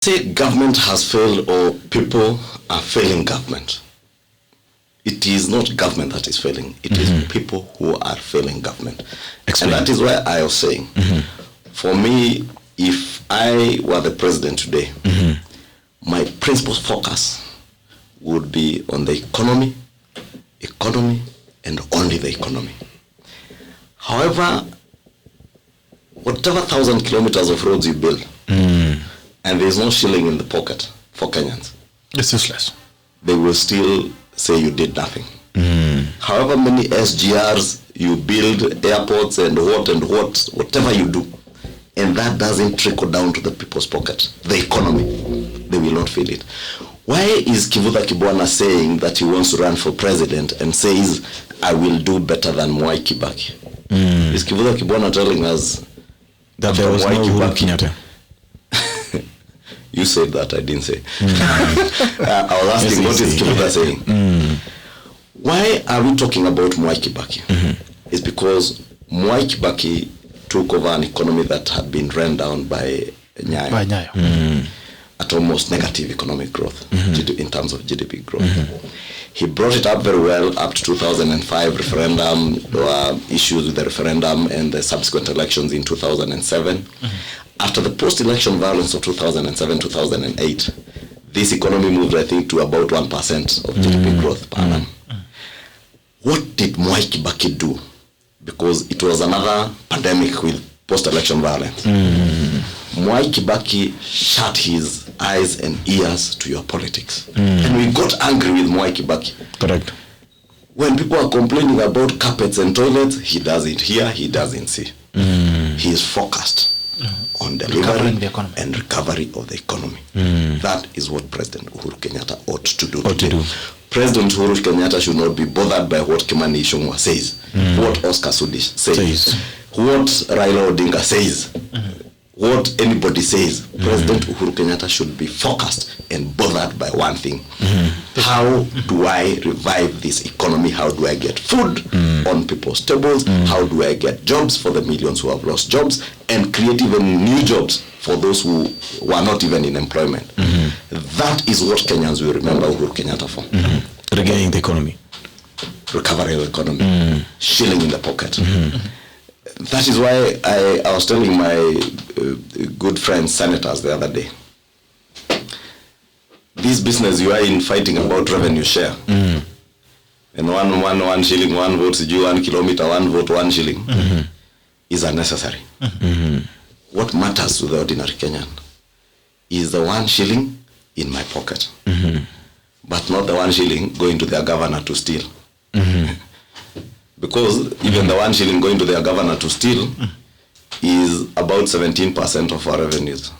Say government has failed or people are failing government. It is not government that is failing. It is people who are failing government. Explain. And that is why I was saying, for me, if I were the president today, my principal focus would be on the economy, and only the economy. However, whatever 1,000 kilometers of roads you build, and there is no shilling in the pocket for Kenyans, it's useless. They will still say you did nothing. However many SGRs you build, airports and whatever you do, and that doesn't trickle down to the people's pocket, the economy, they will not feel it. Why is Kivutha Kibwana saying that he wants to run for president and says, I will do better than Mwai Kibaki? Is Kivutha Kibwana telling us that there was no Uhuru Kenyatta? You said that, I didn't say. I was asking, what is Kivutha saying? Why are we talking about Mwai Kibaki? It's because Mwai Kibaki took over an economy that had been run down by Nyayo. At almost negative economic growth in terms of GDP growth. He brought it up very well up to 2005 referendum. There were issues with the referendum and the subsequent elections in 2007. After the post-election violence of 2007-2008, this economy moved, I think, to about 1% of GDP growth per annum. What did Mwai Kibaki do? Because it was another pandemic with post-election violence. Mwai Kibaki shut his eyes and ears to your politics. And we got angry with Mwai Kibaki. Correct. When people are complaining about carpets and toilets, he doesn't hear, he doesn't see. He is focused on delivering and recovery of the economy. That is what President Uhuru Kenyatta ought to do today. President Uhuru Kenyatta should not be bothered by what Kimani Ichung'wah says, what Oscar Sudi says, what Raila Odinga says, what anybody says. President Uhuru Kenyatta should be focused and bothered by one thing. How do I revive this economy? How do I get food on people's tables? How do I get jobs for the millions who have lost jobs and create even new jobs for those who are not even in employment? That is what Kenyans will remember Uhuru Kenyatta for. Regaining the economy. Recovery of the economy. Shilling in the pocket. That is why I was telling my good friends, senators, the other day, this business you are in fighting about revenue share. And one shilling, one vote, 1 kilometer, 1 vote, 1 shilling is unnecessary. What matters to the ordinary Kenyan is the 1 shilling in my pocket, but not the 1 shilling going to their governor to steal. Because even the 1 shilling going to their governor to steal is about 17% of our revenues.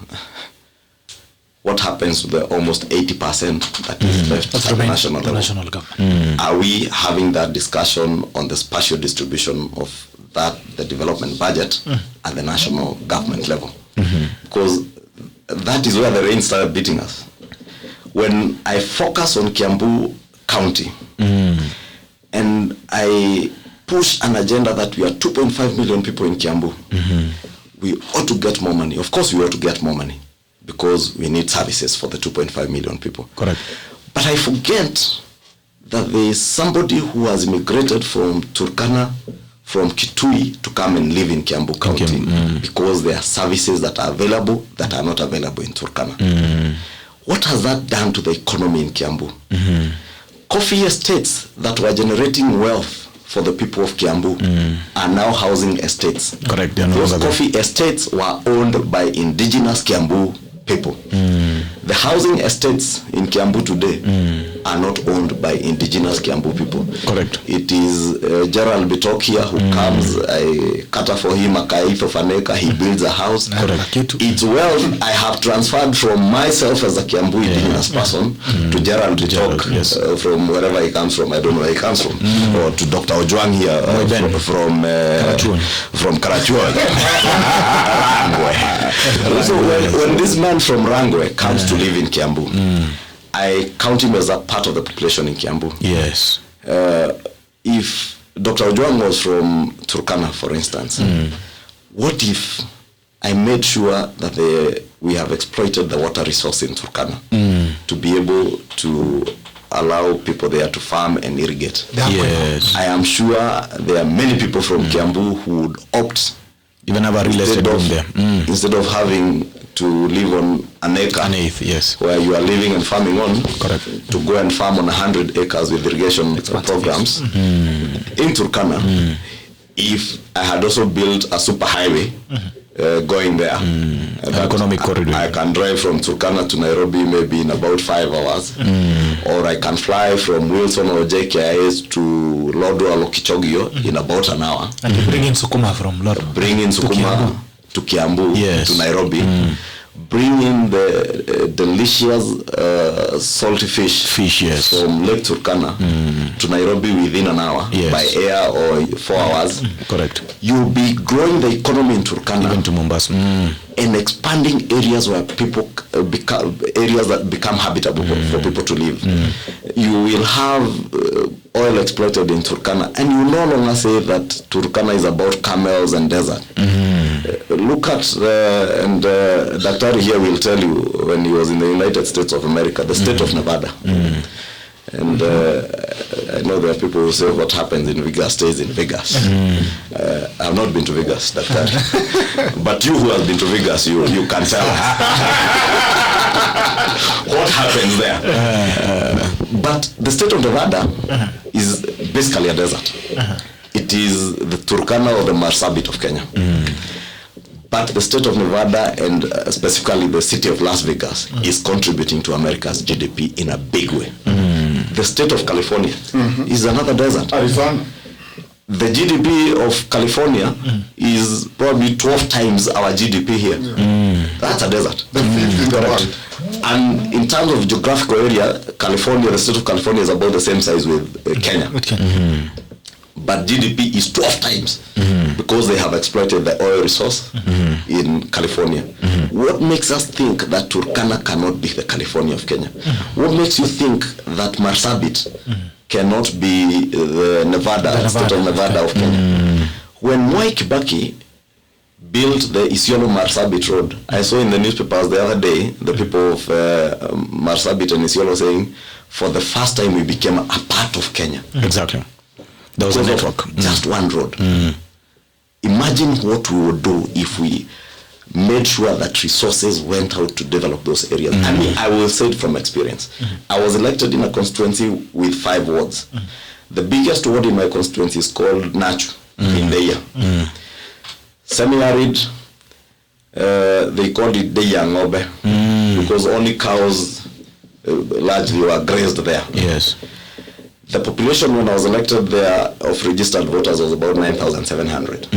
What happens to the almost 80% that is left at the national government? Are we having that discussion on the spatial distribution of the development budget at the national government level? Because that is where the rain started beating us. When I focus on Kiambu County and I push an agenda that we are 2.5 million people in Kiambu, we ought to get more money. Of course we ought to get more money because we need services for the 2.5 million people. Correct. But I forget that there is somebody who has immigrated from Turkana, from Kitui to come and live in Kiambu County because there are services that are available that are not available in Turkana. What has that done to the economy in Kiambu? Coffee estates that were generating wealth for the people of Kiambu are now housing estates. Correct. Those coffee estates were owned by indigenous Kiambu people. The housing estates in Kiambu today are not owned by indigenous Kiambu people. Correct. It is Gerald Bitok here who comes, I cater for him a kaith of an acre, he builds a house. Correct. It's wealth I have transferred from myself as a Kiambu indigenous person to Gerald Bitok from wherever he comes from. I don't know where he comes from. Or to Dr. Ojwang here from Karachuan. So when this man from Rangwe comes to live in Kiambu, I count him as a part of the population in Kiambu. Yes. If Dr. Ojwang was from Turkana, for instance, what if I made sure that the we have exploited the water resource in Turkana to be able to allow people there to farm and irrigate. Yes. I am sure there are many people from Kiambu who would opt, even have a real estate home there. Instead of having to live on an acre, yes, where you are living and farming on, correct, to go and farm on 100 acres with irrigation programs in Turkana. If I had also built a super highway going there, an economic corridor, I can drive from Turkana to Nairobi maybe in about 5 hours, or I can fly from Wilson or JKIS to Lodwar or Kichogio in about an hour. And you bring in Sukuma from Lodwar. Bring in Sukuma to Kiambu, yes, to Nairobi. Bring in the delicious salty fish yes, from Lake Turkana to Nairobi within an hour, yes, by air or 4 hours. Correct. You'll be growing the economy in Turkana, even to Mombasa, and expanding areas where people areas that become habitable for people to live. You will have oil exploited in Turkana, and you no longer say that Turkana is about camels and desert. Look at and Daktari here will tell you, when he was in the United States of America, the state of Nevada. And I know there are people who say what happens in Vegas stays in Vegas. I have not been to Vegas, Daktari. But you who have been to Vegas, you can tell us what happens there. But the state of Nevada is basically a desert. It is the Turkana or the Marsabit of Kenya. But the state of Nevada, and specifically the city of Las Vegas, is contributing to America's GDP in a big way. The state of California is another desert. Arizona. The GDP of California is probably 12 times our GDP here. That's a desert. The fifth in the world. And in terms of geographical area, California, the state of California is about the same size with Kenya. But GDP is 12 times because they have exploited the oil resource in California. What makes us think that Turkana cannot be the California of Kenya? What makes you think that Marsabit cannot be the state of Nevada of Kenya? When Mwai Kibaki built the Isiolo Marsabit road, I saw in the newspapers the other day the people of Marsabit and Isiolo saying, for the first time we became a part of Kenya. Exactly. There was a network. Just one road. Imagine what we would do if we made sure that resources went out to develop those areas. I mean, I will say it from experience. I was elected in a constituency with 5 wards. The biggest ward in my constituency is called Nachu in Deya. Semi-arid, they called it Deya Ngobe because only cows largely were grazed there. Yes. The population when I was elected there of registered voters was about 9,700.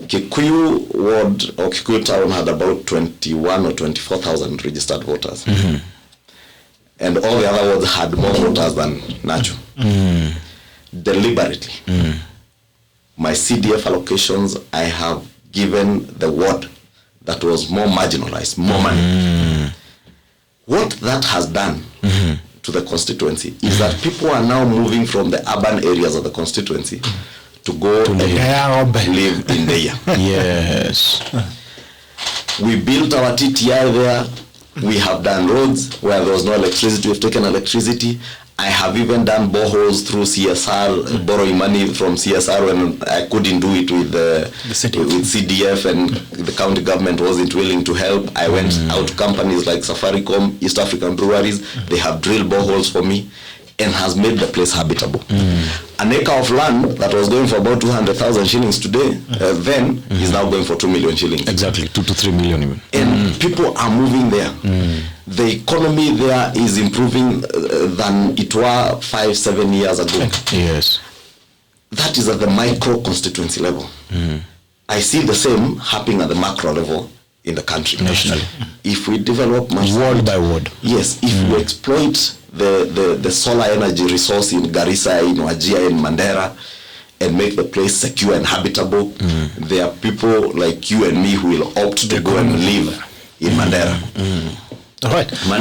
Kikuyu ward or Kikuyu town had about 21 or 24,000 registered voters. And all the other wards had more voters than Nachu. Deliberately. My CDF allocations, I have given the ward that was more marginalized, more money. What that has done to the constituency is that people are now moving from the urban areas of the constituency to go and live in Deya. Yes. We built our TTI there. We have done roads where there was no electricity. We've taken electricity. I have even done boreholes through CSR, borrowing money from CSR when I couldn't do it with with CDF and the county government wasn't willing to help. I went out to companies like Safaricom, East African Breweries. They have drilled boreholes for me and has made the place habitable. An acre of land that was going for about 200,000 shillings today, then is now going for 2 million shillings. Exactly, 2 to 3 million even. And people are moving there. The economy there is improving than it were 5-7 years ago. Yes. That is at the micro constituency level. I see the same happening at the macro level in the country. Nationally. If we develop word by word. Yes, if we exploit the solar energy resource in Garissa, in Wajir, in Mandera, and make the place secure and habitable, there are people like you and me who will opt to go and live in Mandera. All right.